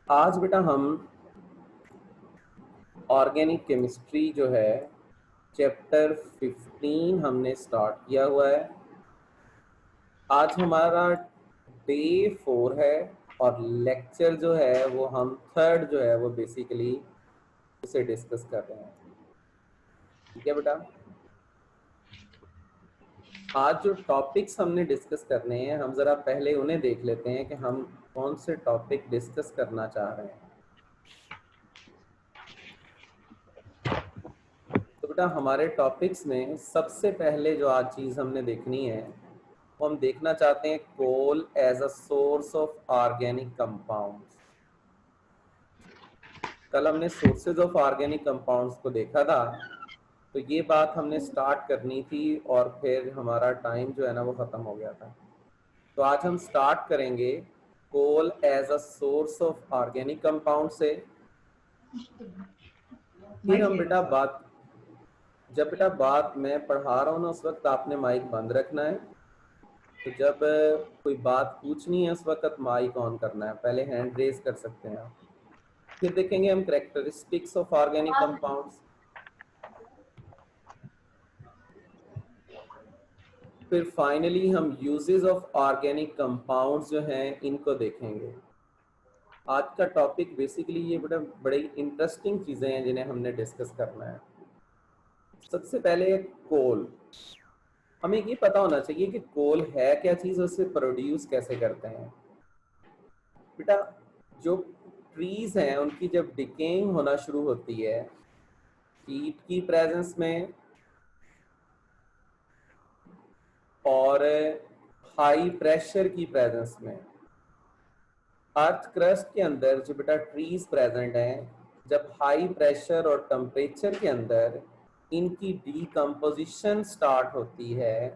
आज बेटा हम ऑर्गेनिक केमिस्ट्री जो है चैप्टर 15 हमने स्टार्ट किया हुआ है। आज हमारा डे 4 है और लेक्चर जो है वो हम थर्ड जो है वो बेसिकली उसे डिस्कस कर रहे हैं। ठीक है बेटा, आज जो टॉपिक्स हमने डिस्कस करने हैं हम ज़रा पहले उन्हें देख लेते हैं कि हम कौन से टॉपिक डिस्कस करना चाह रहे हैं। तो बेटा हमारे टॉपिक्स में सबसे पहले जो आज चीज़ हमने देखनी है वो हम देखना चाहते हैं coal as a source of organic compounds. कल हमने सोर्सेज ऑफ ऑर्गेनिक कंपाउंड्स को देखा था, तो ये बात हमने स्टार्ट करनी थी और फिर हमारा टाइम जो है ना वो ख़त्म हो गया था। तो आज हम स्टार्ट करेंगे coal as a source of organic compound से। फिर हम बेटा जब बेटा बात मैं पढ़ा रहा हूँ ना उस वक्त आपने माइक बंद रखना है। तो जब कोई बात पूछनी है उस वक्त माइक ऑन करना है, पहले हैंड रेज कर सकते हैं आप। फिर देखेंगे हम कैरेक्टरिस्टिक्स ऑफ ऑर्गेनिक कंपाउंड्स, फिर फाइनली हम यूजेस ऑफ ऑर्गेनिक कंपाउंड्स जो हैं इनको देखेंगे। आज का टॉपिक बेसिकली ये बड़े इंटरेस्टिंग चीज़ें हैं जिन्हें हमने डिस्कस करना है। सबसे पहले कोल, हमें ये पता होना चाहिए कि कोल है क्या चीज़, उसे प्रोड्यूस कैसे करते हैं। बेटा जो ट्रीज हैं उनकी जब डिकेइंग होना शुरू होती है हीट की प्रेजेंस में और हाई प्रेशर की प्रेजेंस में, अर्थ क्रस्ट के अंदर जो बेटा ट्रीज प्रेजेंट हैं, जब हाई प्रेशर और टेम्परेचर के अंदर इनकी डीकम्पोजिशन स्टार्ट होती है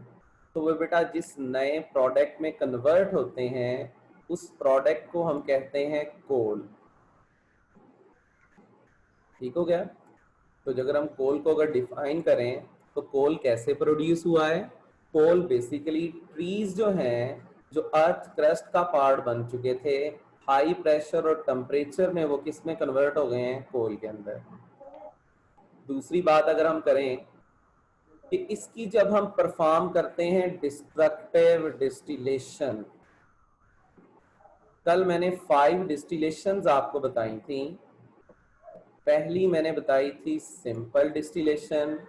तो वो बेटा जिस नए प्रोडक्ट में कन्वर्ट होते हैं उस प्रोडक्ट को हम कहते हैं कोल। ठीक हो गया। तो अगर हम कोल को अगर डिफाइन करें तो कोल कैसे प्रोड्यूस हुआ है। कोल बेसिकली ट्रीज जो हैं जो अर्थ क्रस्ट का पार्ट बन चुके थे, हाई प्रेशर और टेम्परेचर में वो किस में कन्वर्ट हो गए हैं, कोल के अंदर। दूसरी बात अगर हम करें कि इसकी जब हम परफॉर्म करते हैं डिस्ट्रक्टिव डिस्टिलेशन, कल मैंने 5 डिस्टिलेशंस आपको बताई थी। पहली मैंने बताई थी सिंपल डिस्टिलेशन,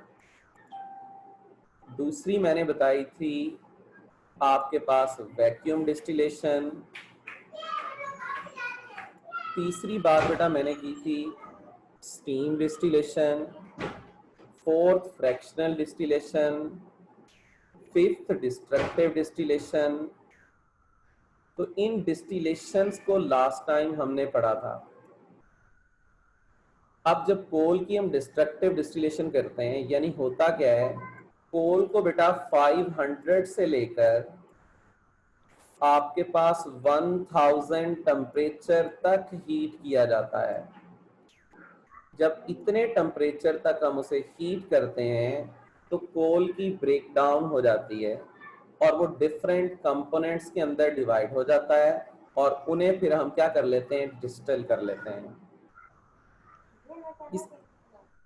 दूसरी मैंने बताई थी आपके पास वैक्यूम डिस्टिलेशन, तीसरी बात बेटा मैंने की थी steam distillation, fourth fractional distillation, fifth destructive distillation. तो इन डिस्टिलेशंस को लास्ट टाइम हमने पढ़ा था। अब जब कोल की हम डिस्ट्रक्टिव डिस्टिलेशन करते हैं यानी होता क्या है, कोल को बेटा 500 से लेकर आपके पास 1000 टेम्परेचर तक हीट किया जाता है। जब इतने टेम्परेचर तक हम उसे हीट करते हैं तो कोल की ब्रेकडाउन हो जाती है और वो डिफरेंट कंपोनेंट्स के अंदर डिवाइड हो जाता है और उन्हें फिर हम क्या कर लेते हैं, डिस्टिल कर लेते हैं।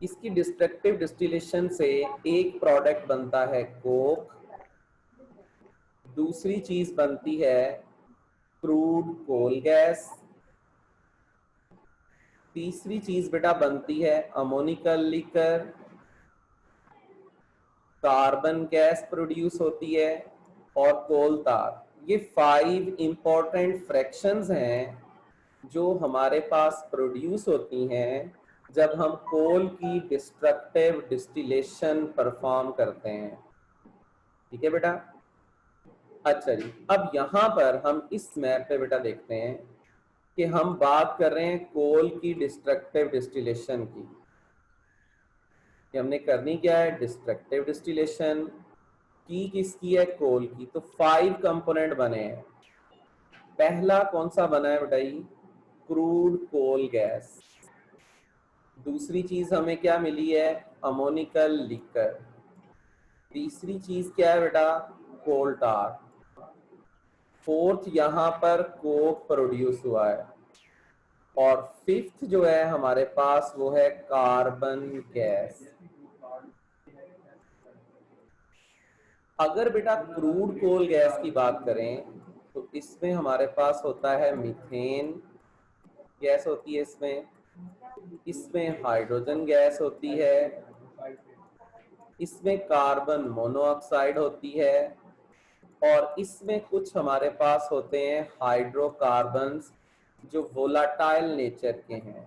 इसकी डिस्ट्रक्टिव डिस्टिलेशन से एक प्रोडक्ट बनता है कोक, दूसरी चीज बनती है क्रूड कोल गैस, तीसरी चीज बेटा बनती है ammoniacal liquor, carbon gas produce होती है और कोल तार। ये 5 इंपॉर्टेंट फ्रैक्शंस हैं जो हमारे पास प्रोड्यूस होती हैं जब हम कोल की डिस्ट्रक्टिव डिस्टिलेशन परफॉर्म करते हैं। ठीक है बेटा। अच्छा जी, अब यहाँ पर हम इस मैप पे बेटा देखते हैं कि हम बात कर रहे हैं कोल की डिस्ट्रक्टिव डिस्टिलेशन की। कि हमने करनी क्या है, डिस्ट्रक्टिव डिस्टिलेशन की किसकी है, कोल की। तो 5 कंपोनेंट बने हैं। पहला कौन सा बना है बेटा, क्रूड कोल गैस। दूसरी चीज हमें क्या मिली है, अमोनिकल लिकर। तीसरी चीज क्या है बेटा, कोल टार। फोर्थ यहाँ पर कोक प्रोड्यूस हुआ है। और फिफ्थ जो है हमारे पास वो है कार्बन गैस। अगर बेटा क्रूड कोल गैस की बात करें तो इसमें हमारे पास होता है मीथेन गैस होती है, इसमें हाइड्रोजन गैस होती है, इसमें कार्बन मोनोऑक्साइड होती है, और इसमें कुछ हमारे पास होते हैं हाइड्रोकार्बन्स जो वोलाटाइल नेचर के हैं।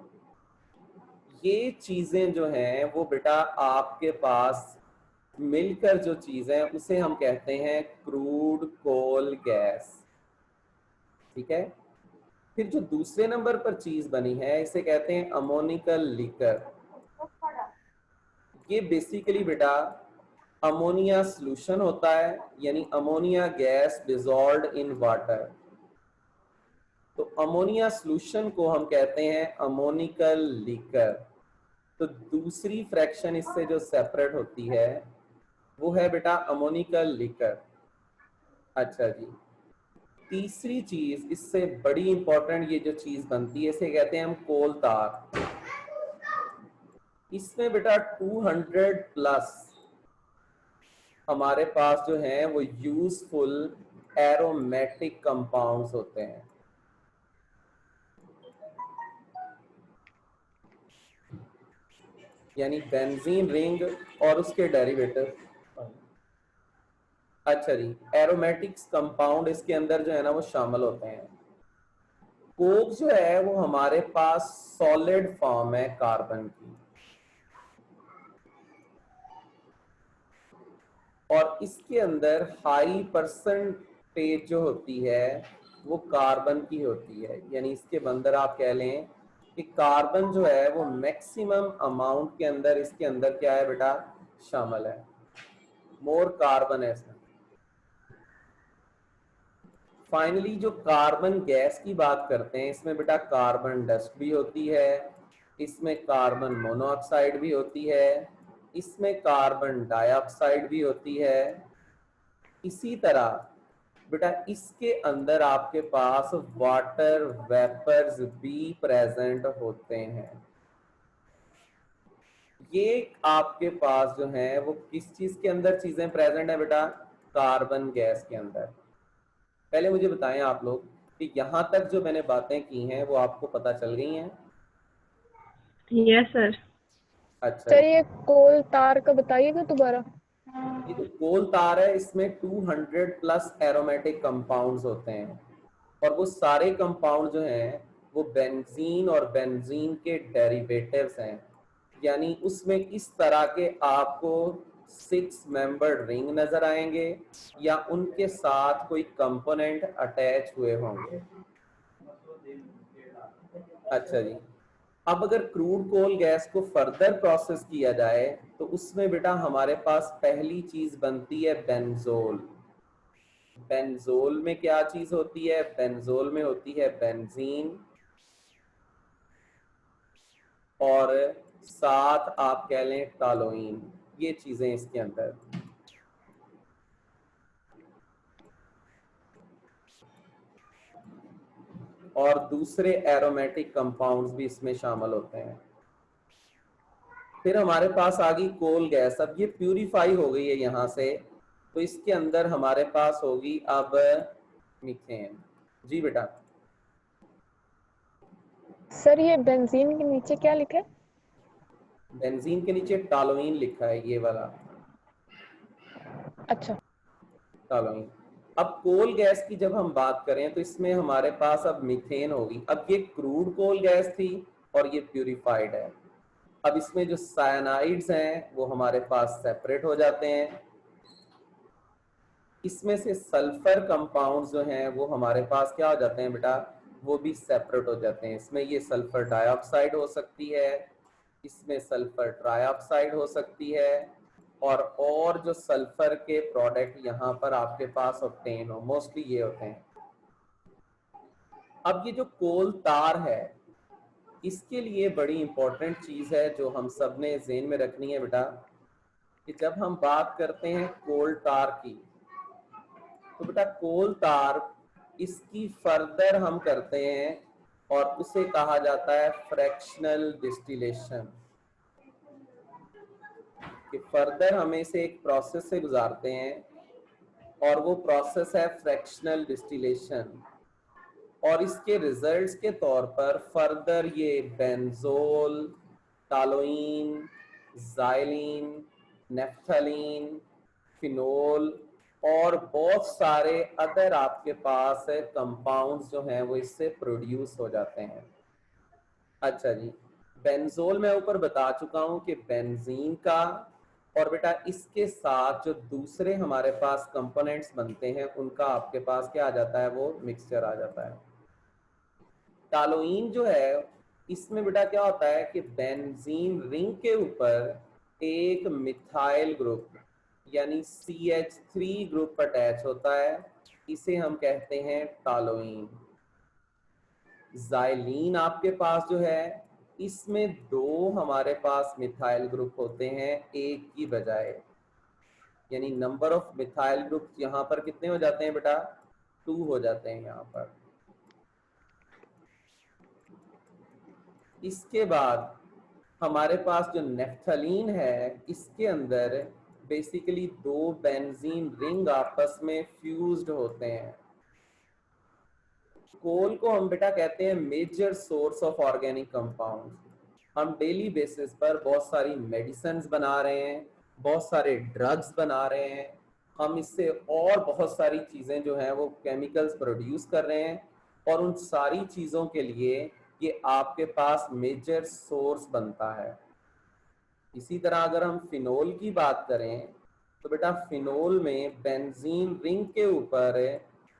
ये चीजें जो हैं वो बेटा आपके पास मिलकर जो चीज है उसे हम कहते हैं क्रूड कोल गैस। ठीक है। फिर जो दूसरे नंबर पर चीज बनी है इसे कहते हैं अमोनिकल लीकर। ये बेसिकली बेटा अमोनिया सॉल्यूशन होता है, यानी ammonia gas dissolved in water. तो अमोनिया सॉल्यूशन को हम कहते हैं अमोनिकल लीकर। तो दूसरी फ्रैक्शन इससे जो सेपरेट होती है वो है बेटा अमोनिकल लीकर। अच्छा जी, तीसरी चीज इससे बड़ी इंपॉर्टेंट ये जो चीज बनती है इसे कहते हैं हम कोल तार। इसमें बेटा 200 प्लस हमारे पास जो है वो यूजफुल एरोमेटिक कंपाउंड्स होते हैं। यानी बेंजीन रिंग और उसके डेरिवेटिव। अच्छा जी, एरोमेटिक्स कंपाउंड इसके अंदर जो है ना वो शामिल होते हैं। कोक जो है वो हमारे पास सॉलिड फॉर्म है कार्बन की, और इसके अंदर हाई परसेंटेज जो होती है वो कार्बन की होती है। यानी इसके अंदर आप कह लें कि कार्बन जो है वो मैक्सिमम अमाउंट के अंदर इसके अंदर क्या है बेटा शामिल है, मोर कार्बन है इसमें। फाइनली जो कार्बन गैस की बात करते हैं इसमें बेटा कार्बन डस्ट भी होती है, इसमें कार्बन मोनोऑक्साइड भी होती है, इसमें कार्बन डाइऑक्साइड भी होती है। इसी तरह बेटा इसके अंदर आपके पास वाटर वेपर्स भी प्रेजेंट होते हैं। ये आपके पास जो है वो किस चीज के अंदर चीजें प्रेजेंट है बेटा, कार्बन गैस के अंदर। पहले मुझे बताएं आप लोग कि यहां तक जो मैंने बातें की हैं वो आपको पता चल गई हैं? Yes sir. अच्छा सर जी, ये कोल तार का बताइएगा दोबारा। ये जो कोल तार है इसमें 200 प्लस एरोमेटिक कंपाउंड्स होते हैं, और वो सारे कंपाउंड जो हैं वो बेंजीन और बेंजीन के डेरिवेटिव्स हैं। यानी उसमें इस तरह के आपको 6 मेंबर रिंग नजर आएंगे या उनके साथ कोई कंपोनेंट अटैच हुए होंगे। अच्छा जी, अब अगर क्रूड कोल गैस को फर्दर प्रोसेस किया जाए तो उसमें बेटा हमारे पास पहली चीज बनती है बेंजोल। बेंजोल में क्या चीज होती है, बेंजोल में होती है बेंजीन, और साथ आप कह लें टॉलोइन। ये चीजें इसके अंदर। और दूसरे एरोमेटिक कंपाउंड्स भी इसमें शामिल होते हैं। फिर हमारे पास आ गई कोल गैस। अब ये प्यूरिफाई हो गई है यहाँ से, तो इसके अंदर हमारे पास होगी अब मीथेन। जी बेटा। सर ये बेंजीन के नीचे क्या लिखा है? बेंजीन के नीचे टॉलोइन लिखा है, ये वाला अच्छा। टॉलोइन। अब कोल गैस की जब हम बात करें तो इसमें हमारे पास अब मीथेन होगी। अब ये क्रूड कोल गैस थी और ये प्यूरिफाइड है। अब इसमें जो साइनाइड्स हैं वो हमारे पास सेपरेट हो जाते हैं। इसमें से सल्फर कंपाउंड्स जो हैं वो हमारे पास क्या हो जाते हैं बेटा, वो भी सेपरेट हो जाते हैं। इसमें ये सल्फर डाइऑक्साइड हो सकती है, इसमें सल्फर ट्राइऑक्साइड हो सकती है, और जो सल्फर के प्रोडक्ट यहाँ पर आपके पास ऑब्टेन हो, मोस्टली ये होते हैं। अब ये जो कोल तार है इसके लिए बड़ी इंपॉर्टेंट चीज है जो हम सब ने ज़हन में रखनी है बेटा, कि जब हम बात करते हैं कोल तार की तो बेटा कोल तार इसकी फर्दर हम करते हैं और उसे कहा जाता है फ्रैक्शनल डिस्टिलेशन। कि फर्दर हमें इसे एक प्रोसेस से गुजारते हैं और वो प्रोसेस है फ्रैक्शनल डिस्टिलेशन, और इसके रिजल्ट्स के तौर पर फर्दर ये बेंजोल, टालोइन, ज़ाइलिन, नेफ्थलीन, फिनोल और बहुत सारे अदर आपके पास कंपाउंड्स जो हैं वो इससे प्रोड्यूस हो जाते हैं। अच्छा जी, बेंजोल मैं ऊपर बता चुका हूं कि बेंजीन का, और बेटा इसके साथ जो दूसरे हमारे पास कंपोनेंट्स बनते हैं उनका आपके पास क्या आ जाता है, वो मिक्सचर आ जाता है। टालोइन जो है इसमें बेटा क्या होता है कि बेंजीन रिंग के ऊपर एक मिथाइल ग्रुप यानी CH3 ग्रुप अटैच होता है, इसे हम कहते हैं टालोइन। ज़ाइलीन आपके पास जो है इसमें दो हमारे पास मिथाइल ग्रुप होते हैं एक की बजाय, यानी नंबर ऑफ मिथाइल ग्रुप यहाँ पर कितने हो जाते हैं बेटा, 2 हो जाते हैं यहाँ पर। इसके बाद हमारे पास जो नेफ्थलीन है इसके अंदर बेसिकली दो बेंजीन रिंग आपस में फ्यूज्ड होते हैं। कोल को हम बेटा कहते हैं major source of organic compound. हम डेली बेसिस पर बहुत सारी मेडिसिन बना रहे हैं, बहुत सारे ड्रग्स बना रहे हैं, हम इससे और बहुत सारी चीज़ें जो हैं वो केमिकल्स प्रोड्यूस कर रहे हैं, और उन सारी चीज़ों के लिए ये आपके पास मेजर सोर्स बनता है। इसी तरह अगर हम फिनोल की बात करें तो बेटा फिनोल में बेंजीन रिंग के ऊपर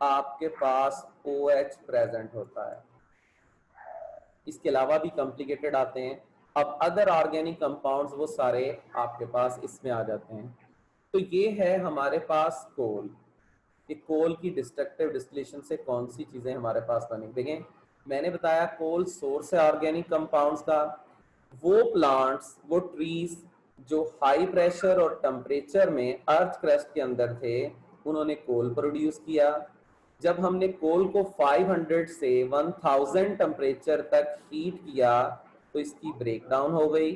आपके पास OH प्रेजेंट होता है। इसके अलावा भी कॉम्प्लिकेटेड आते हैं। अब अदर ऑर्गेनिक कंपाउंड्स वो सारे आपके पास इसमें आ जाते हैं। तो ये है हमारे पास कोल। कि कोल की डिस्ट्रक्टिव डिस्टिलेशन से कौन सी चीजें हमारे पास बनी। देखें मैंने बताया कोल सोर्स है ऑर्गेनिक कंपाउंड्स का। वो प्लांट्स, वो ट्रीज जो हाई प्रेशर और टेम्परेचर में अर्थ क्रस्ट के अंदर थे उन्होंने कोल प्रोड्यूस किया। जब हमने कोल को 500 से 1000 टेम्परेचर तक हीट किया तो इसकी ब्रेकडाउन हो गई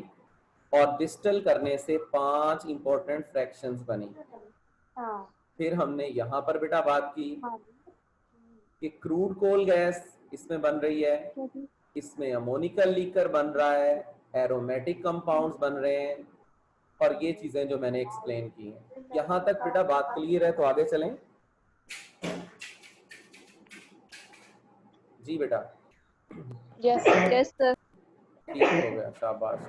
और डिस्टिल करने से 5 इंपॉर्टेंट फ्रैक्शंस बनी। फिर हमने यहाँ पर बेटा बात की कि क्रूड कोल गैस इसमें बन रही है, इसमें अमोनिकल लीकर बन रहा है, एरोमेटिक कंपाउंड्स बन रहे हैं, और ये चीजें जो मैंने एक्सप्लेन की हैं। यहाँ तक बेटा बात क्लियर है तो आगे चलें। जी बेटा यस सर। ठीक हो गया, शाबाश।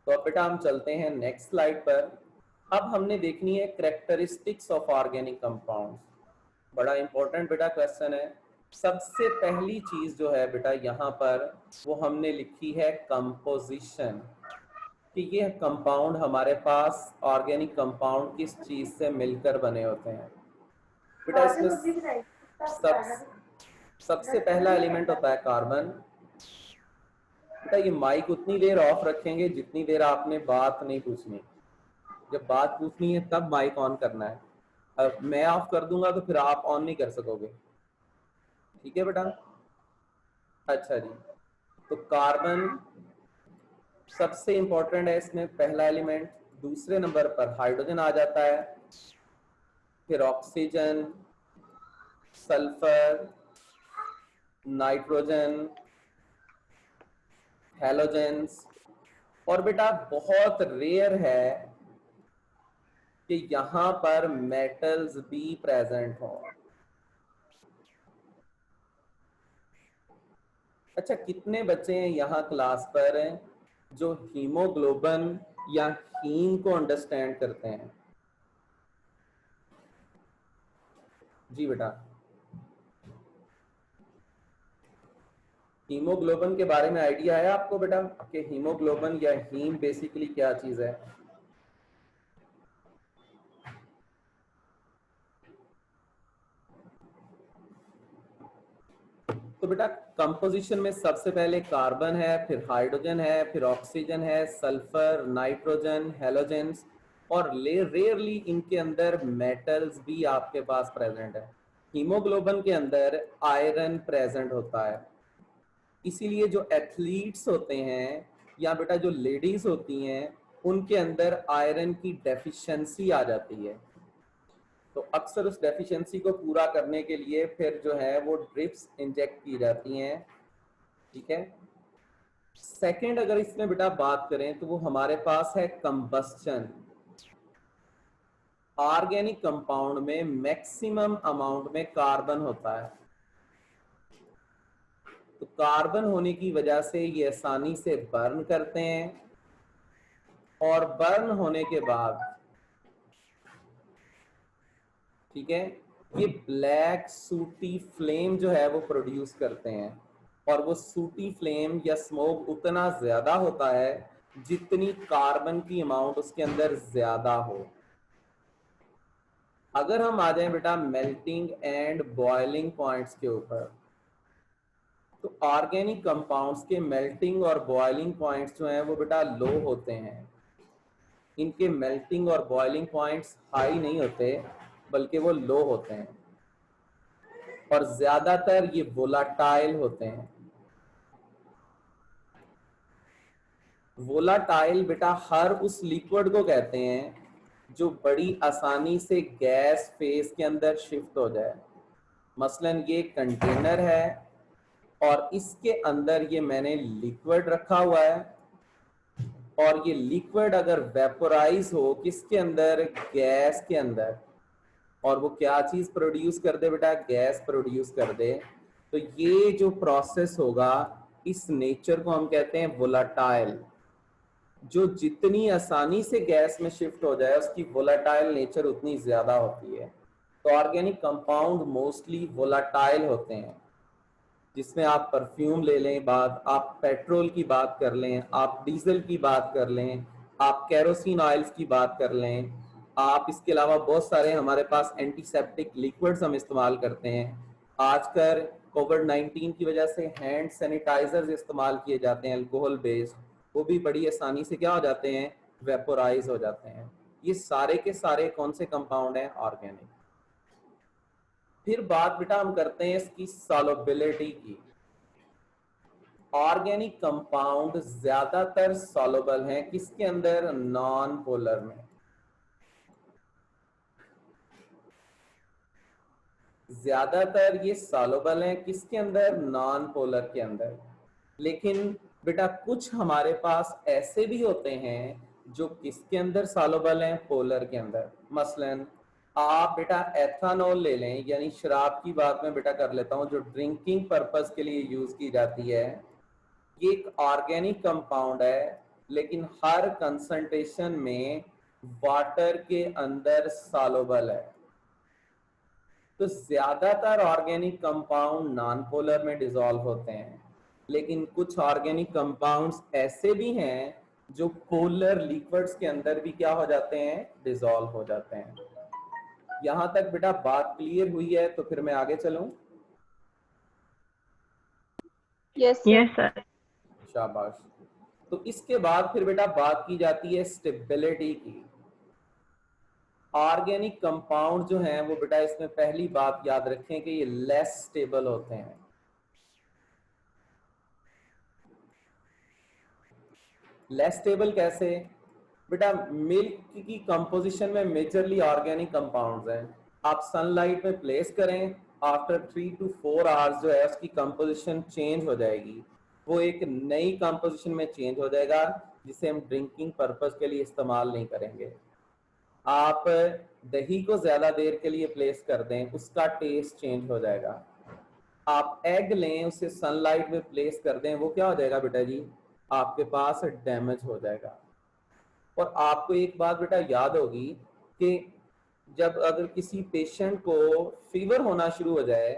तो अब बेटा हम चलते हैं नेक्स्ट स्लाइड पर। अब हमने देखनी है कैरेक्टरिस्टिक्स ऑफ ऑर्गेनिक कंपाउंड्स। बड़ा इंपॉर्टेंट बेटा क्वेश्चन है। सबसे पहली चीज जो है बेटा यहाँ पर वो हमने लिखी है कंपोजिशन, कि ये कंपाउंड हमारे पास ऑर्गेनिक कंपाउंड किस चीज से मिलकर बने होते हैं। बेटा इसमें सबसे पहला एलिमेंट होता है कार्बन। बेटा ये माइक उतनी देर ऑफ रखेंगे जितनी देर आपने बात नहीं पूछनी। जब बात पूछनी है तब माइक ऑन करना है। अब मैं ऑफ कर दूंगा तो फिर आप ऑन नहीं कर सकोगे, ठीक है बेटा। अच्छा जी, तो कार्बन सबसे इंपॉर्टेंट है इसमें पहला एलिमेंट। दूसरे नंबर पर हाइड्रोजन आ जाता है, फिर ऑक्सीजन, सल्फर, नाइट्रोजन, हैलोजेंस, और बेटा बहुत रेयर है कि यहां पर मेटल्स भी प्रेजेंट हो। अच्छा, कितने बच्चे हैं यहाँ क्लास पर जो हीमोग्लोबिन या हीम को अंडरस्टैंड करते हैं? जी बेटा, हीमोग्लोबिन के बारे में आइडिया है आपको बेटा कि हीमोग्लोबिन या हीम बेसिकली क्या चीज है? तो बेटा कंपोजिशन में सबसे पहले कार्बन है, फिर हाइड्रोजन है, फिर ऑक्सीजन है, सल्फर, नाइट्रोजन, हैलोजेंस, और रेयरली इनके अंदर मेटल्स भी आपके पास प्रेजेंट है। हीमोग्लोबिन के अंदर आयरन प्रेजेंट होता है, इसीलिए जो एथलीट्स होते हैं या बेटा जो लेडीज होती हैं उनके अंदर आयरन की डेफिशिएंसी आ जाती है, तो अक्सर उस डेफिशिएंसी को पूरा करने के लिए फिर जो है वो ड्रिप्स इंजेक्ट की जाती हैं। ठीक है। सेकंड अगर इसमें बेटा बात करें तो वो हमारे पास है कंबस्चन। ऑर्गेनिक कंपाउंड में मैक्सिमम अमाउंट में कार्बन होता है, तो कार्बन होने की वजह से ये आसानी से बर्न करते हैं और बर्न होने के बाद, ठीक है, ये ब्लैक सूटी फ्लेम जो है वो प्रोड्यूस करते हैं, और वो सूटी फ्लेम या स्मोक उतना ज्यादा होता है जितनी कार्बन की अमाउंट उसके अंदर ज्यादा हो। अगर हम आ जाएं बेटा मेल्टिंग एंड बॉइलिंग पॉइंट्स के ऊपर, तो ऑर्गेनिक कंपाउंड्स के मेल्टिंग और बॉइलिंग पॉइंट्स जो हैं वो बेटा लो होते हैं। इनके मेल्टिंग और बॉइलिंग पॉइंट्स हाई नहीं होते बल्कि वो लो होते हैं, और ज्यादातर ये वोलाटाइल होते हैं। वोलाटाइल बेटा हर उस लिक्विड को कहते हैं जो बड़ी आसानी से गैस फेज के अंदर शिफ्ट हो जाए। मसलन ये कंटेनर है और इसके अंदर ये मैंने लिक्विड रखा हुआ है, और ये लिक्विड अगर वेपोराइज हो किसके अंदर, गैस के अंदर, और वो क्या चीज प्रोड्यूस कर दे बेटा, गैस प्रोड्यूस कर दे, तो ये जो प्रोसेस होगा इस नेचर को हम कहते हैं वोलाटाइल। जो जितनी आसानी से गैस में शिफ्ट हो जाए उसकी वोलाटाइल नेचर उतनी ज्यादा होती है। तो ऑर्गेनिक कंपाउंड मोस्टली वोलाटाइल होते हैं, जिसमें आप परफ्यूम ले लें बात, आप पेट्रोल की बात कर लें, आप डीजल की बात कर लें, आप केरोसिन ऑयल्स की बात कर लें, आप इसके अलावा बहुत सारे हमारे पास एंटीसेप्टिक लिक्विड्स हम इस्तेमाल करते हैं। आजकल कोविड-19 की वजह से हैंड सैनिटाइजर्स इस्तेमाल किए जाते हैं अल्कोहल बेस्ड, वो भी बड़ी आसानी से क्या हो जाते हैं, वेपोराइज हो जाते हैं। ये सारे के सारे कौन से कंपाउंड हैं, ऑर्गेनिक। फिर बात बेटा हम करते हैं इसकी सॉल्युबिलिटी की। ऑर्गेनिक कंपाउंड ज्यादातर सॉल्युबल हैं किसके अंदर, नॉन पोलर में। ज्यादातर ये सॉल्युबल हैं किसके अंदर, नॉन पोलर के अंदर। लेकिन बेटा कुछ हमारे पास ऐसे भी होते हैं जो किसके अंदर सॉल्युबल हैं, पोलर के अंदर। मसलन आप बेटा एथानॉल ले लें, यानी शराब की बात में बेटा कर लेता हूं, जो ड्रिंकिंग पर्पस के लिए यूज की जाती है। ये एक ऑर्गेनिक कंपाउंड है, लेकिन हर कंसंट्रेशन में वाटर के अंदर सॉल्युबल है। तो ज्यादातर ऑर्गेनिक कंपाउंड नॉन पोलर में डिसॉल्व होते हैं, लेकिन कुछ ऑर्गेनिक कंपाउंड्स ऐसे भी हैं जो पोलर लिक्विड्स के अंदर भी क्या हो जाते हैं, डिसॉल्व हो जाते हैं। यहां तक बेटा बात क्लियर हुई है, तो फिर मैं आगे चलूं। Yes, sir. Yes, sir. शाबाश। तो इसके बाद फिर बेटा बात की जाती है स्टेबिलिटी की। ऑर्गेनिक कंपाउंड जो हैं वो बेटा इसमें पहली बात याद रखें कि ये लेस स्टेबल होते हैं। लेस स्टेबल कैसे बेटा, मिल्क की कंपोजिशन में मेजरली ऑर्गेनिक कंपाउंड्स हैं। आप सनलाइट में प्लेस करें, आफ्टर 3 to 4 आवर्स जो है उसकी कंपोजिशन चेंज हो जाएगी, वो एक नई कंपोजिशन में चेंज हो जाएगा जिसे हम ड्रिंकिंग पर्पस के लिए इस्तेमाल नहीं करेंगे। आप दही को ज्यादा देर के लिए प्लेस कर दें, उसका टेस्ट चेंज हो जाएगा। आप एग लें, उसे सनलाइट में प्लेस कर दें, वो क्या हो जाएगा बेटा जी, आपके पास डैमेज हो जाएगा। और आपको एक बात बेटा याद होगी कि जब अगर किसी पेशेंट को फीवर होना शुरू हो जाए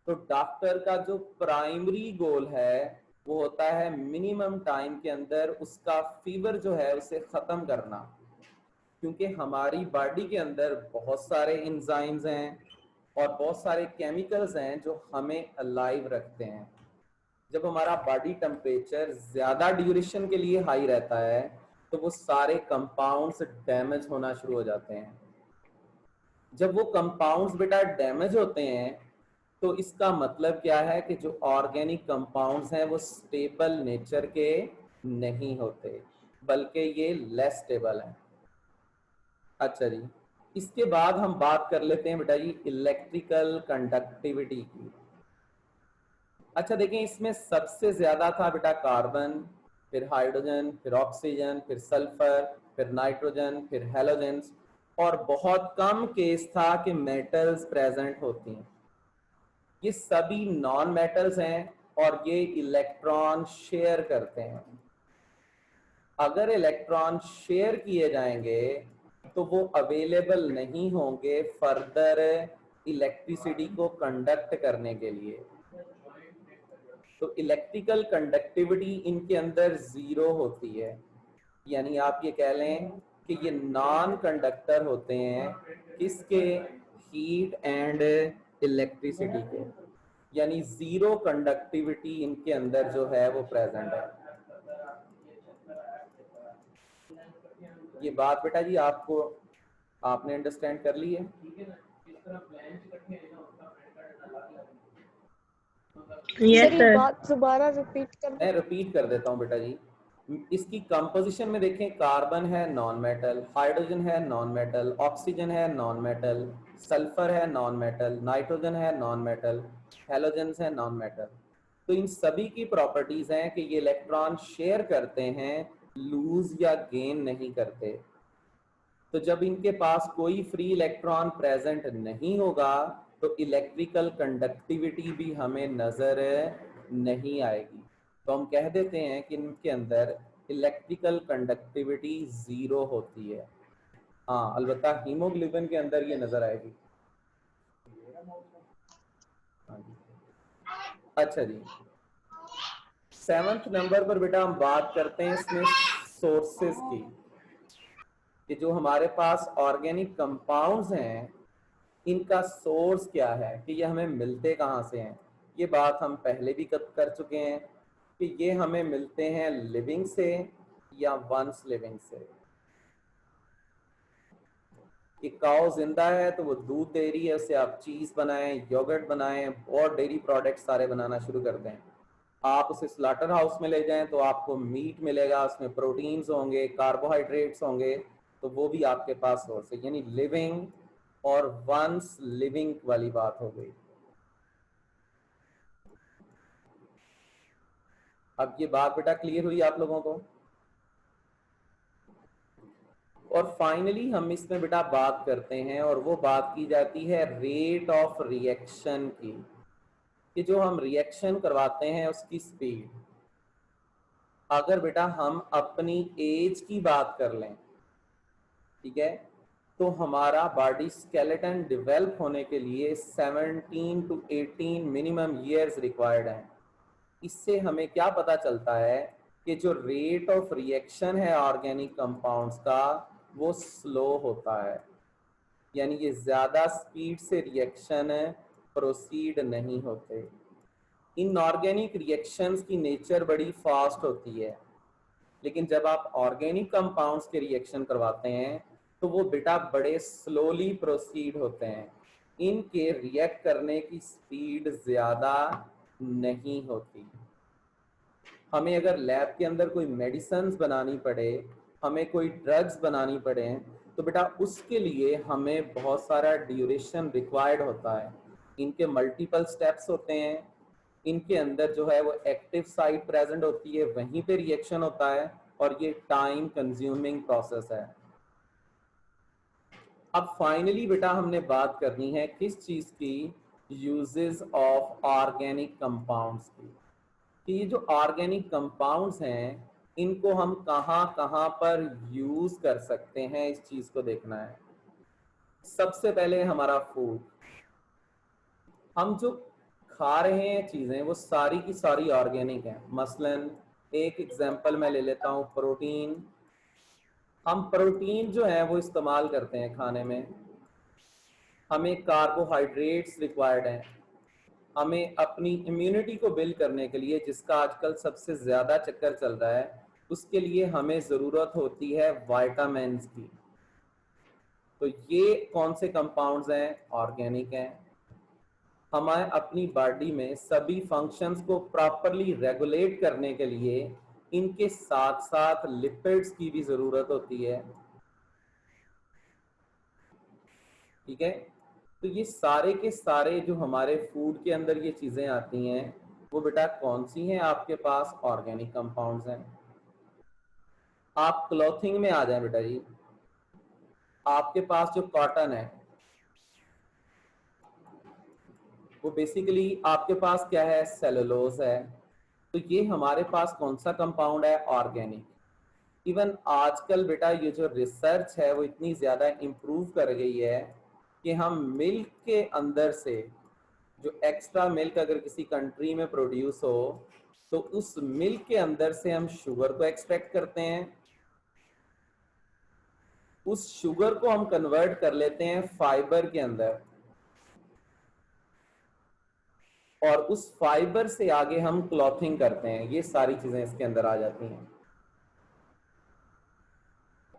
तो डॉक्टर का जो प्राइमरी गोल है वो होता है मिनिमम टाइम के अंदर उसका फीवर जो है उसे खत्म करना, क्योंकि हमारी बॉडी के अंदर बहुत सारे एंजाइम्स हैं और बहुत सारे केमिकल्स हैं जो हमें अलाइव रखते हैं। जब हमारा बॉडी टेम्परेचर ज्यादा ड्यूरेशन के लिए हाई रहता है तो वो सारे कंपाउंड्स डैमेज होना शुरू हो जाते हैं। जब वो कंपाउंड्स बेटा डैमेज होते हैं तो इसका मतलब क्या है कि जो ऑर्गेनिक कंपाउंड्स हैं वो स्टेबल नेचर के नहीं होते, बल्कि ये लेस स्टेबल हैं। अच्छा जी, इसके बाद हम बात कर लेते हैं बेटा जी इलेक्ट्रिकल कंडक्टिविटी की। अच्छा देखें, इसमें सबसे ज्यादा था बेटा कार्बन, फिर हाइड्रोजन, फिर ऑक्सीजन, फिर सल्फर, फिर नाइट्रोजन, फिर हेलोजेंस, और बहुत कम केस था कि मेटल्स प्रेजेंट होती हैं। ये सभी नॉन मेटल्स हैं और ये इलेक्ट्रॉन शेयर करते हैं। अगर इलेक्ट्रॉन शेयर किए जाएंगे तो वो अवेलेबल नहीं होंगे फर्दर इलेक्ट्रिसिटी को कंडक्ट करने के लिए। तो इलेक्ट्रिकल कंडक्टिविटी इनके अंदर जीरो होती है, यानी आप ये कह लें कि ये नॉन कंडक्टर होते हैं किसके, हीट एंड इलेक्ट्रिसिटी के, यानी जीरो कंडक्टिविटी इनके अंदर जो है वो प्रेजेंट है। ये बात बेटा जी आपको, आपने अंडरस्टैंड कर ली है? Yes, सर ये sir. बात दोबारा रिपीट कर मैं दो। रिपीट कर देता हूँ बेटा जी। इसकी कंपोजिशन में देखें, कार्बन है नॉन मेटल, हाइड्रोजन है नॉन मेटल, ऑक्सीजन है नॉन मेटल, सल्फर है नॉन मेटल, नाइट्रोजन है नॉन मेटल, हेलोजेंस है नॉन मेटल। तो इन सभी की प्रॉपर्टीज हैं कि ये इलेक्ट्रॉन शेयर करते हैं, लूज या गेन नहीं करते। तो जब इनके पास कोई फ्री इलेक्ट्रॉन प्रेजेंट नहीं होगा तो इलेक्ट्रिकल कंडक्टिविटी भी हमें नजर नहीं आएगी। तो हम कह देते हैं कि इनके अंदर इलेक्ट्रिकल कंडक्टिविटी जीरो होती है। हाँ, अलबत्ता हीमोग्लोबिन के अंदर ये नजर आएगी। हाँ जी। अच्छा जी, 7th नंबर पर बेटा हम बात करते हैं इसमें सोर्सेस की, कि जो हमारे पास ऑर्गेनिक कंपाउंड्स हैं इनका सोर्स क्या है, कि ये हमें मिलते कहाँ से हैं। ये बात हम पहले भी कर चुके हैं कि ये हमें मिलते हैं लिविंग से या वंस लिविंग से। कि काऊ जिंदा है तो वो दूध दे रही है, उससे आप चीज बनाएं, योगर्ट बनाएं और डेयरी प्रोडक्ट सारे बनाना शुरू कर दें। आप उसे स्लाटर हाउस में ले जाएं तो आपको मीट मिलेगा, उसमें प्रोटीन्स होंगे, कार्बोहाइड्रेट्स होंगे, तो वो भी आपके पास सोर्स है। यानी लिविंग और वंस लिविंग वाली बात हो गई। अब ये बात बेटा क्लियर हुई आप लोगों को? और फाइनली हम इसमें बेटा बात करते हैं, और वो बात की जाती है रेट ऑफ रिएक्शन की, कि जो हम रिएक्शन करवाते हैं उसकी स्पीड। अगर बेटा हम अपनी एज की बात कर लें, ठीक है, तो हमारा बॉडी स्केलेटन डेवलप होने के लिए 17 to 18 मिनिमम ईयर्स रिक्वायर्ड हैं। इससे हमें क्या पता चलता है कि जो रेट ऑफ रिएक्शन है ऑर्गेनिक कंपाउंड्स का वो स्लो होता है, यानी ये ज्यादा स्पीड से रिएक्शन प्रोसीड नहीं होते। इनऑर्गेनिक रिएक्शंस की नेचर बड़ी फास्ट होती है, लेकिन जब आप ऑर्गेनिक कंपाउंड्स के रिएक्शन करवाते हैं तो वो बेटा बड़े स्लोली प्रोसीड होते हैं। इनके रिएक्ट करने की स्पीड ज्यादा नहीं होती। हमें अगर लैब के अंदर कोई मेडिसिन बनानी पड़े, हमें कोई ड्रग्स बनानी पड़े, तो बेटा उसके लिए हमें बहुत सारा ड्यूरेशन रिक्वायर्ड होता है। इनके मल्टीपल स्टेप्स होते हैं, इनके अंदर जो है वो एक्टिव साइट प्रेजेंट होती है, वहीं पे रिएक्शन होता है, और ये टाइम कंज्यूमिंग प्रोसेस है। अब फाइनली बेटा हमने बात करनी है किस चीज की, यूजेस ऑफ ऑर्गेनिक कंपाउंड्स की, कि ये जो ऑर्गेनिक कंपाउंड्स हैं इनको हम कहाँ कहाँ पर यूज कर सकते हैं, इस चीज को देखना है। सबसे पहले हमारा फूड, हम जो खा रहे हैं चीजें वो सारी की सारी ऑर्गेनिक हैं। मसलन एक एग्जांपल मैं ले लेता हूँ, प्रोटीन। हम प्रोटीन जो है वो इस्तेमाल करते हैं खाने में, हमें कार्बोहाइड्रेट्स रिक्वायर्ड हैं, हमें अपनी इम्यूनिटी को बिल्ड करने के लिए, जिसका आजकल सबसे ज्यादा चक्कर चल रहा है, उसके लिए हमें जरूरत होती है विटामिन्स की। तो ये कौन से कंपाउंड्स हैं, ऑर्गेनिक हैं। हमें अपनी बॉडी में सभी फंक्शंस को प्रॉपरली रेगुलेट करने के लिए इनके साथ साथ लिपिड्स की भी जरूरत होती है। ठीक है, तो ये सारे के सारे जो हमारे फूड के अंदर ये चीजें आती हैं वो बेटा कौन सी हैं? आपके पास ऑर्गेनिक कंपाउंड्स हैं। आप क्लॉथिंग में आ जाए बेटा जी, आपके पास जो कॉटन है वो बेसिकली आपके पास क्या है? सेलुलोज है। तो ये हमारे पास कौन सा कंपाउंड है? ऑर्गेनिक। इवन आजकल बेटा ये जो रिसर्च है वो इतनी ज्यादा इम्प्रूव कर गई है कि हम मिल्क के अंदर से जो एक्स्ट्रा मिल्क अगर किसी कंट्री में प्रोड्यूस हो तो उस मिल्क के अंदर से हम शुगर को एक्सट्रैक्ट करते हैं, उस शुगर को हम कन्वर्ट कर लेते हैं फाइबर के अंदर, और उस फाइबर से आगे हम क्लॉथिंग करते हैं। ये सारी चीजें इसके अंदर आ जाती हैं।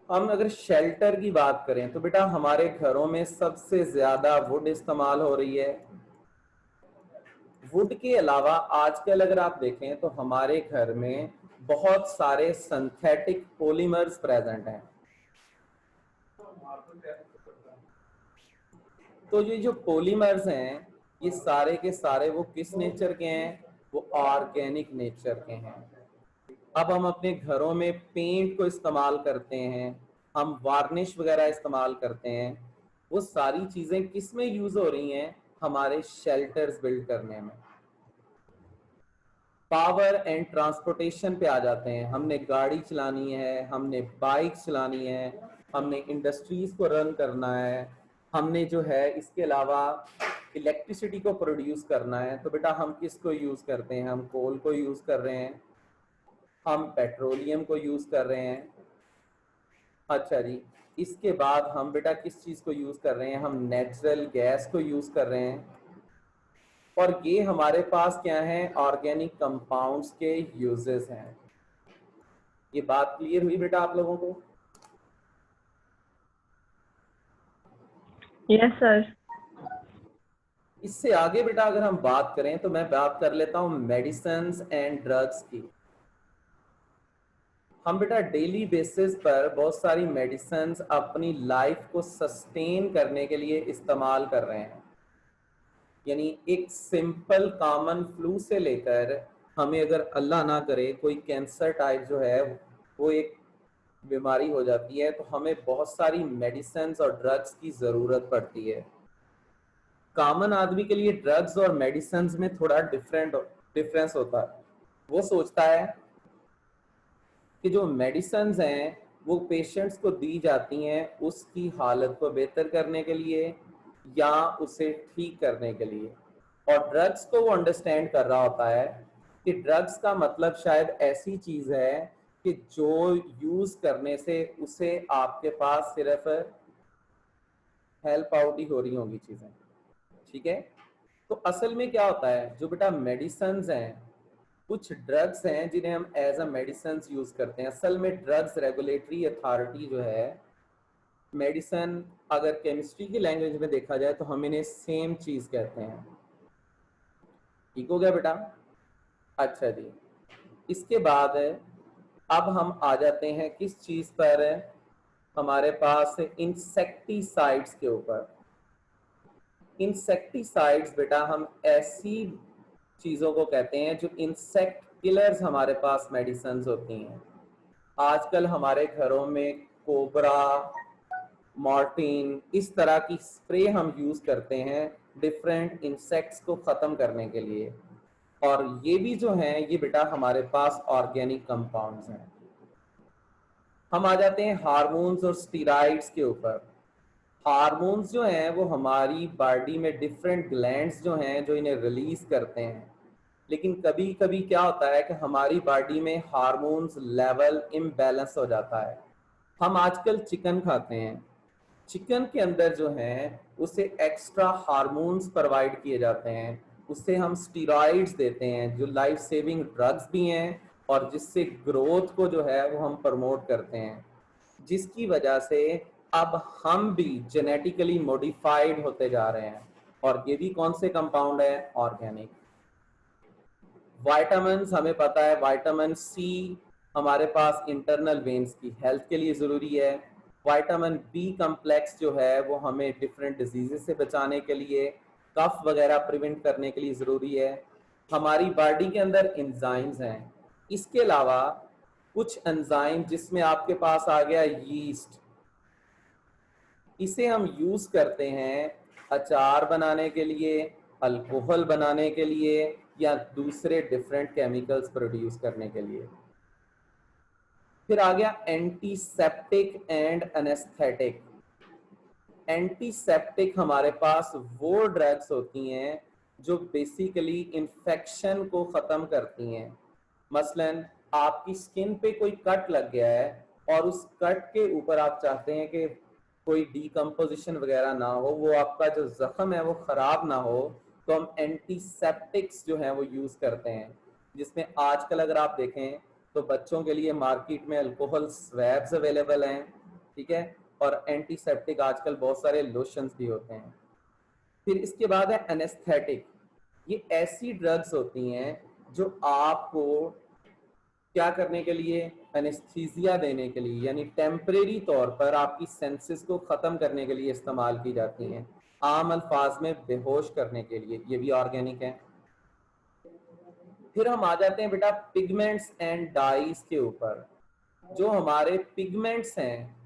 हम अगर शेल्टर की बात करें तो बेटा हमारे घरों में सबसे ज्यादा वुड इस्तेमाल हो रही है। वुड के अलावा आजकल अगर आप देखें तो हमारे घर में बहुत सारे सिंथेटिक पॉलीमर्स प्रेजेंट हैं। तो ये जो पॉलीमर्स हैं ये सारे के सारे वो किस नेचर के हैं? वो ऑर्गेनिक नेचर के हैं। अब हम अपने घरों में पेंट को इस्तेमाल करते हैं, हम वार्निश वगैरह इस्तेमाल करते हैं, वो सारी चीजें किस में यूज हो रही हैं? हमारे शेल्टर्स बिल्ड करने में। पावर एंड ट्रांसपोर्टेशन पे आ जाते हैं। हमने गाड़ी चलानी है, हमने बाइक चलानी है, हमने इंडस्ट्रीज को रन करना है, हमने जो है इसके अलावा इलेक्ट्रिसिटी को प्रोड्यूस करना है, तो बेटा हम किसको यूज करते हैं? हम कोल को यूज कर रहे हैं, हम पेट्रोलियम को यूज कर रहे हैं। अच्छा जी, इसके बाद हम बेटा किस चीज को यूज कर रहे हैं? हम नेचुरल गैस को यूज कर रहे हैं। और ये हमारे पास क्या है? ऑर्गेनिक कंपाउंड्स के यूजेस हैं। ये बात क्लियर हुई बेटा आप लोगों को? Yes, sir. इससे आगे बेटा अगर हम बात करें तो मैं बात कर लेता हूं मेडिसिन्स एंड ड्रग्स की। हम बेटा डेली बेसिस पर बहुत सारी मेडिसिन्स अपनी लाइफ को सस्टेन करने के लिए इस्तेमाल कर रहे हैं। यानी एक सिंपल कॉमन फ्लू से लेकर हमें अगर अल्लाह ना करे कोई कैंसर टाइप जो है वो एक बीमारी हो जाती है तो हमें बहुत सारी मेडिसिन्स और ड्रग्स की जरूरत पड़ती है। कॉमन आदमी के लिए ड्रग्स और मेडिसिन्स में थोड़ा डिफरेंस होता है। वो सोचता है कि जो मेडिसिन्स हैं वो पेशेंट्स को दी जाती हैं उसकी हालत को बेहतर करने के लिए या उसे ठीक करने के लिए, और ड्रग्स को वो अंडरस्टैंड कर रहा होता है कि ड्रग्स का मतलब शायद ऐसी चीज है कि जो यूज करने से उसे आपके पास सिर्फ हेल्प आउट ही हो रही होंगी चीजें। ठीक है, तो असल में क्या होता है, जो बेटा मेडिसिन्स हैं, कुछ ड्रग्स हैं जिन्हें हम एज अ मेडिसिन यूज करते हैं। असल में ड्रग्स रेगुलेटरी अथॉरिटी जो है, मेडिसिन अगर केमिस्ट्री की लैंग्वेज में देखा जाए तो हम इन्हें सेम चीज कहते हैं। ठीक हो गया बेटा? अच्छा जी, इसके बाद अब हम आ जाते हैं किस चीज पर? हमारे पास इंसेक्टिसाइड्स के ऊपर। इंसेक्टिसाइड्स बेटा हम ऐसी चीजों को कहते हैं जो इंसेक्ट किलर्स हमारे पास मेडिसिन होती हैं। आजकल हमारे घरों में कोबरा, मॉर्टिन, इस तरह की स्प्रे हम यूज करते हैं डिफरेंट इंसेक्ट्स को खत्म करने के लिए, और ये भी जो हैं ये बेटा हमारे पास ऑर्गेनिक कंपाउंड्स हैं। हम आ जाते हैं हार्मोन्स और स्टीरॉइड्स के ऊपर। हार्मोन्स जो हैं वो हमारी बॉडी में डिफरेंट ग्लैंड्स जो हैं जो इन्हें रिलीज करते हैं, लेकिन कभी कभी क्या होता है कि हमारी बॉडी में हार्मोन्स लेवल इम्बैलेंस हो जाता है। हम आजकल चिकन खाते हैं, चिकन के अंदर जो है उसे एक्स्ट्रा हार्मोन्स प्रोवाइड किए जाते हैं, उससे हम स्टीरॉइड्स देते हैं जो लाइफ सेविंग ड्रग्स भी हैं और जिससे ग्रोथ को जो है वो हम प्रमोट करते हैं, जिसकी वजह से अब हम भी जेनेटिकली मॉडिफाइड होते जा रहे हैं। और ये भी कौन से कंपाउंड है? ऑर्गेनिक। विटामिन्स हमें पता है, विटामिन सी हमारे पास इंटरनल वेन्स की हेल्थ के लिए ज़रूरी है। विटामिन बी कम्प्लेक्स जो है वो हमें डिफरेंट डिजीजेस से बचाने के लिए, कफ वगैरह प्रिवेंट करने के लिए ज़रूरी है। हमारी बॉडी के अंदर एंजाइम्स हैं। इसके अलावा कुछ एंजाइम जिसमें आपके पास आ गया यीस्ट, इसे हम यूज करते हैं अचार बनाने के लिए, अल्कोहल बनाने के लिए, या दूसरे डिफरेंट केमिकल्स प्रोड्यूस करने के लिए। फिर आ गया एंटीसेप्टिक एंड एनेस्थेटिक। एंटीसेप्टिक हमारे पास वो ड्रग्स होती हैं जो बेसिकली इन्फेक्शन को खत्म करती हैं। मसलन आपकी स्किन पे कोई कट लग गया है और उस कट के ऊपर आप चाहते हैं कि कोई डीकम्पोजिशन वगैरह ना हो, वो आपका जो जख्म है वो खराब ना हो, तो हम एंटीसेप्टिक्स जो हैं वो यूज करते हैं। जिसमें आजकल अगर आप देखें तो बच्चों के लिए मार्केट में अल्कोहल स्वैब्स अवेलेबल हैं, ठीक है, और एंटीसेप्टिक आजकल बहुत सारे लोशंस भी होते हैं। फिर इसके बाद है एनेस्थेटिक। ये ऐसी ड्रग्स होती हैं जो आपको क्या करने के लिए? एनेस्थीसिया देने के लिए, यानी टेम्परेरी तौर पर आपकी सेंसेस को खत्म करने के लिए इस्तेमाल की जाती हैं। आम अल्फाज में बेहोश करने के लिए। ये भी ऑर्गेनिक है। फिर हम आ जाते हैं बेटा पिगमेंट्स एंड डाइज के ऊपर। जो हमारे पिगमेंट्स हैं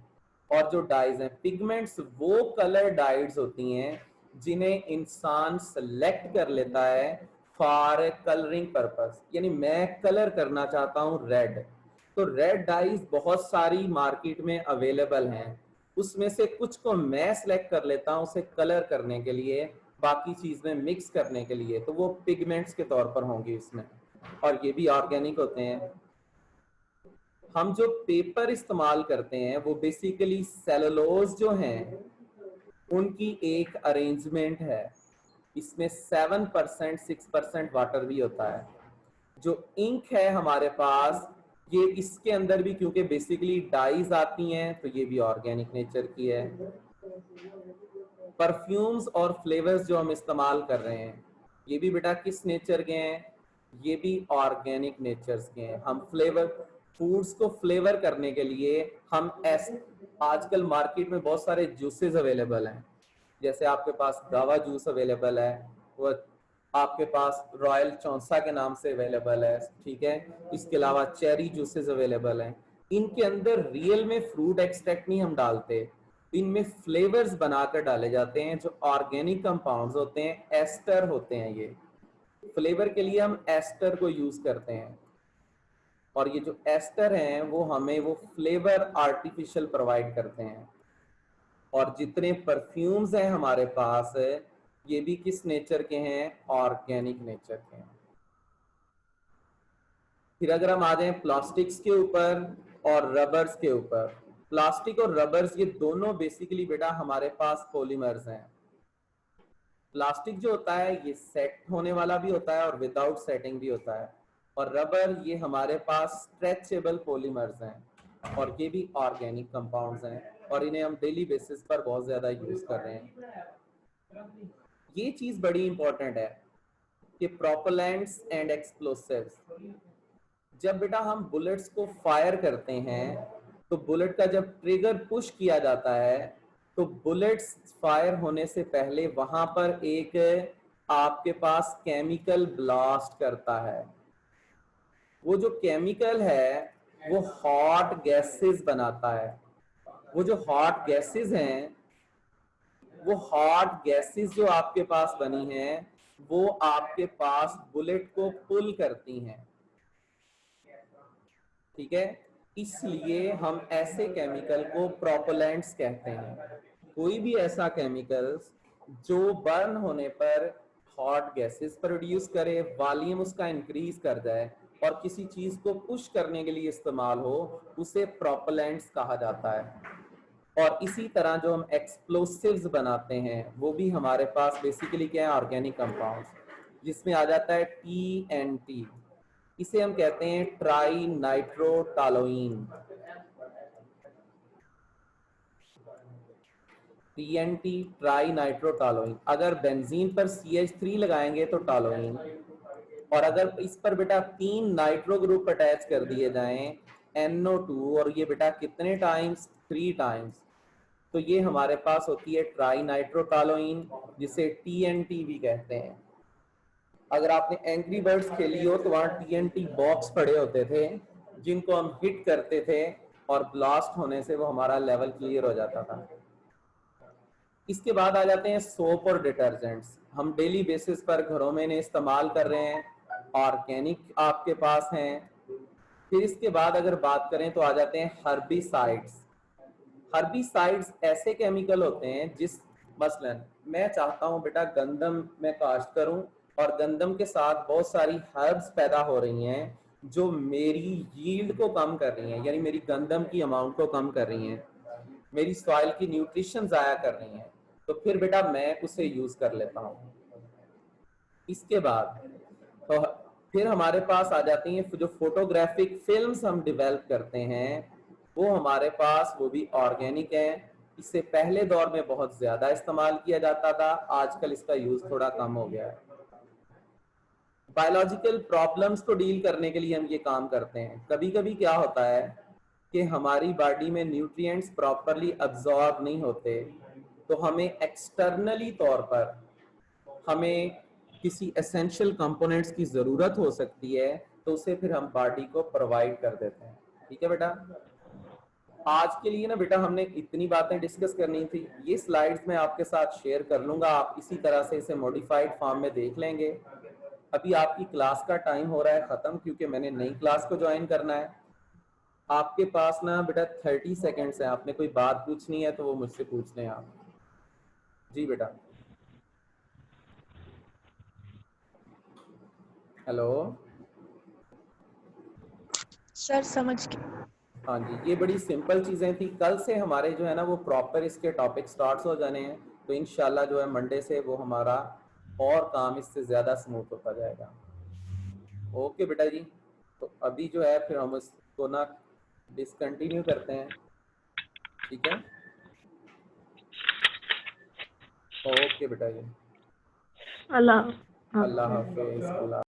और जो डाइज हैं, पिगमेंट्स वो कलर डाइड्स होती हैं जिन्हें इंसान सेलेक्ट कर लेता है फॉर कलरिंग पर्पस। यानी मैं कलर करना चाहता हूं रेड, तो रेड डाइज बहुत सारी मार्केट में अवेलेबल हैं, उसमें से कुछ को मैं सेलेक्ट कर लेता हूं उसे कलर करने के लिए, बाकी चीज में मिक्स करने के लिए, तो वो पिगमेंट्स के तौर पर होंगे इसमें, और ये भी ऑर्गेनिक होते हैं। हम जो पेपर इस्तेमाल करते हैं वो बेसिकली सेलुलोज जो हैं उनकी एक अरेंजमेंट है। इसमें 7% 6% वाटर भी होता है। जो इंक है हमारे पास, ये इसके अंदर भी क्योंकि बेसिकली डाइज आती हैं तो ये भी ऑर्गेनिक नेचर की है। परफ्यूम्स और फ्लेवर्स जो हम इस्तेमाल कर रहे हैं ये भी बेटा किस नेचर के हैं? ये भी ऑर्गेनिक नेचर्स के हैं। हम फ्लेवर, फूड्स को फ्लेवर करने के लिए हम आजकल मार्केट में बहुत सारे जूसेस अवेलेबल हैं। जैसे आपके पास गावा जूस अवेलेबल है, वो आपके पास रॉयल चौंसा के नाम से अवेलेबल है, ठीक है। इसके अलावा चेरी जूसेस अवेलेबल हैं। इनके अंदर रियल में फ्रूट एक्सट्रैक्ट नहीं हम डालते, इनमें फ्लेवर्स बनाकर डाले जाते हैं जो ऑर्गेनिक कंपाउंड्स होते हैं, एस्टर होते हैं। ये फ्लेवर के लिए हम एस्टर को यूज करते हैं, और ये जो एस्टर हैं वो हमें वो फ्लेवर आर्टिफिशियल प्रोवाइड करते हैं। और जितने परफ्यूम्स हैं हमारे पास ये भी किस नेचर के हैं? ऑर्गेनिक नेचर के हैं। फिर अगर हम आ जाएं प्लास्टिक्स के ऊपर और रबर्स के ऊपर, प्लास्टिक और रबर्स ये दोनों बेसिकली बेटा हमारे पास पॉलीमर्स हैं। प्लास्टिक जो होता है ये सेट होने वाला भी होता है और विदाउट सेटिंग भी होता है, और रबर ये हमारे पास स्ट्रेचेबल पॉलीमर्स हैं, और ये भी ऑर्गेनिक कंपाउंड्स हैं, और इन्हें हम डेली बेसिस पर बहुत ज्यादा यूज कर रहे हैं। ये चीज बड़ी इंपॉर्टेंट है कि प्रोपेलेंट्स एंड एक्सप्लोसिव्स, जब बेटा हम बुलेट्स को फायर करते हैं तो बुलेट का जब ट्रिगर पुश किया जाता है तो बुलेट्स फायर होने से पहले वहां पर एक आपके पास केमिकल ब्लास्ट करता है। वो जो केमिकल है वो हॉट गैसेस बनाता है। वो जो हॉट गैसेस हैं, वो हॉट गैसेस जो आपके पास बनी हैं वो आपके पास बुलेट को पुल करती हैं, ठीक है। इसलिए हम ऐसे केमिकल को प्रोपेलेंट्स कहते हैं। कोई भी ऐसा केमिकल्स जो बर्न होने पर हॉट गैसेस प्रोड्यूस करे, वॉल्यूम उसका इंक्रीज कर जाए और किसी चीज को पुश करने के लिए इस्तेमाल हो, उसे प्रोपेलेंट्स कहा जाता है। और इसी तरह जो हम एक्सप्लोसिव्स बनाते हैं वो भी हमारे पास बेसिकली क्या है? ऑर्गेनिक कंपाउंड्स, जिसमें आ जाता है TNT। इसे हम कहते हैं trinitrotoluene. TNT trinitrotoluene. अगर बेंजीन पर CH3 लगाएंगे तो टॉलोइन, और अगर इस पर बेटा 3 नाइट्रो ग्रुप अटैच कर दिए जाएं NO2, और ये बेटा कितने टाइम्स, 3 टाइम्स, तो ये हमारे पास होती है ट्राई नाइट्रोटॉलोइन, जिसे TNT भी कहते हैं। अगर आपने एंग्री बर्ड्स खेली हो तो वहां TNT बॉक्स पड़े होते थे जिनको हम हिट करते थे और ब्लास्ट होने से वो हमारा लेवल क्लियर हो जाता था। इसके बाद आ जाते हैं सोप और डिटर्जेंट्स। हम डेली बेसिस पर घरों में इन्हें इस्तेमाल कर रहे हैं, ऑर्गेनिक आपके पास हैं। फिर इसके बाद अगर बात करें तो आ जाते हैं हर्बिसाइड्स। हर्बिसाइड्स ऐसे केमिकल होते हैं जिस, मसलन मैं चाहता हूं बेटा गंदम में काश्त करूं, और गंदम के साथ बहुत सारी हर्ब्स पैदा हो रही हैं जो मेरी यील्ड को कम कर रही हैं, यानी मेरी गंदम की अमाउंट को कम कर रही हैं, मेरी सॉइल की न्यूट्रिशन जाया कर रही हैं, तो फिर बेटा मैं उसे यूज कर लेता हूँ। इसके बाद तो फिर हमारे पास आ जाती हैं जो फोटोग्राफिक फिल्म्स हम डेवलप करते हैं, वो हमारे पास वो भी ऑर्गेनिक है। इससे पहले दौर में बहुत ज्यादा इस्तेमाल किया जाता था, आजकल इसका यूज थोड़ा कम हो गया है। बायोलॉजिकल प्रॉब्लम्स को डील करने के लिए हम ये काम करते हैं। कभी कभी क्या होता है कि हमारी बॉडी में न्यूट्रिएंट्स प्रॉपरली अब्सॉर्ब नहीं होते, तो हमें एक्सटर्नली तौर पर हमें किसी एसेंशियल कंपोनेंट्स की ज़रूरत हो सकती है, तो उसे फिर हम बॉडी को प्रोवाइड कर देते हैं। ठीक है बेटा, आज के लिए ना बेटा हमने इतनी बातें डिस्कस करनी थी। ये स्लाइड्स मैं आपके साथ शेयर कर लूंगा, आप इसी तरह से इसे मॉडिफाइड फॉर्म में देख लेंगे। अभी आपकी क्लास का टाइम हो रहा है ख़त्म, क्योंकि मैंने नई क्लास को ज्वाइन करना है। आपके पास ना बेटा 30 सेकेंड्स है, आपने कोई बात पूछनी है तो वो मुझसे पूछ लें आप। जी बेटा। हेलो। सर समझ गए। हाँ जी, ये बड़ी सिंपल चीज़ें थी। कल से हमारे जो है ना वो प्रॉपर इसके टॉपिक स्टार्ट हो जाने हैं, तो इंशाल्लाह जो है मंडे से वो हमारा और काम इससे ज़्यादा स्मूथ होता जाएगा। ओके बेटा जी, तो अभी जो है फिर हम इसको ना डिसकंटिन्यू करते हैं। ठीक है, ओके बेटा जी, अल्लाह अल्लाह हाफ़िज़। हाफिज़।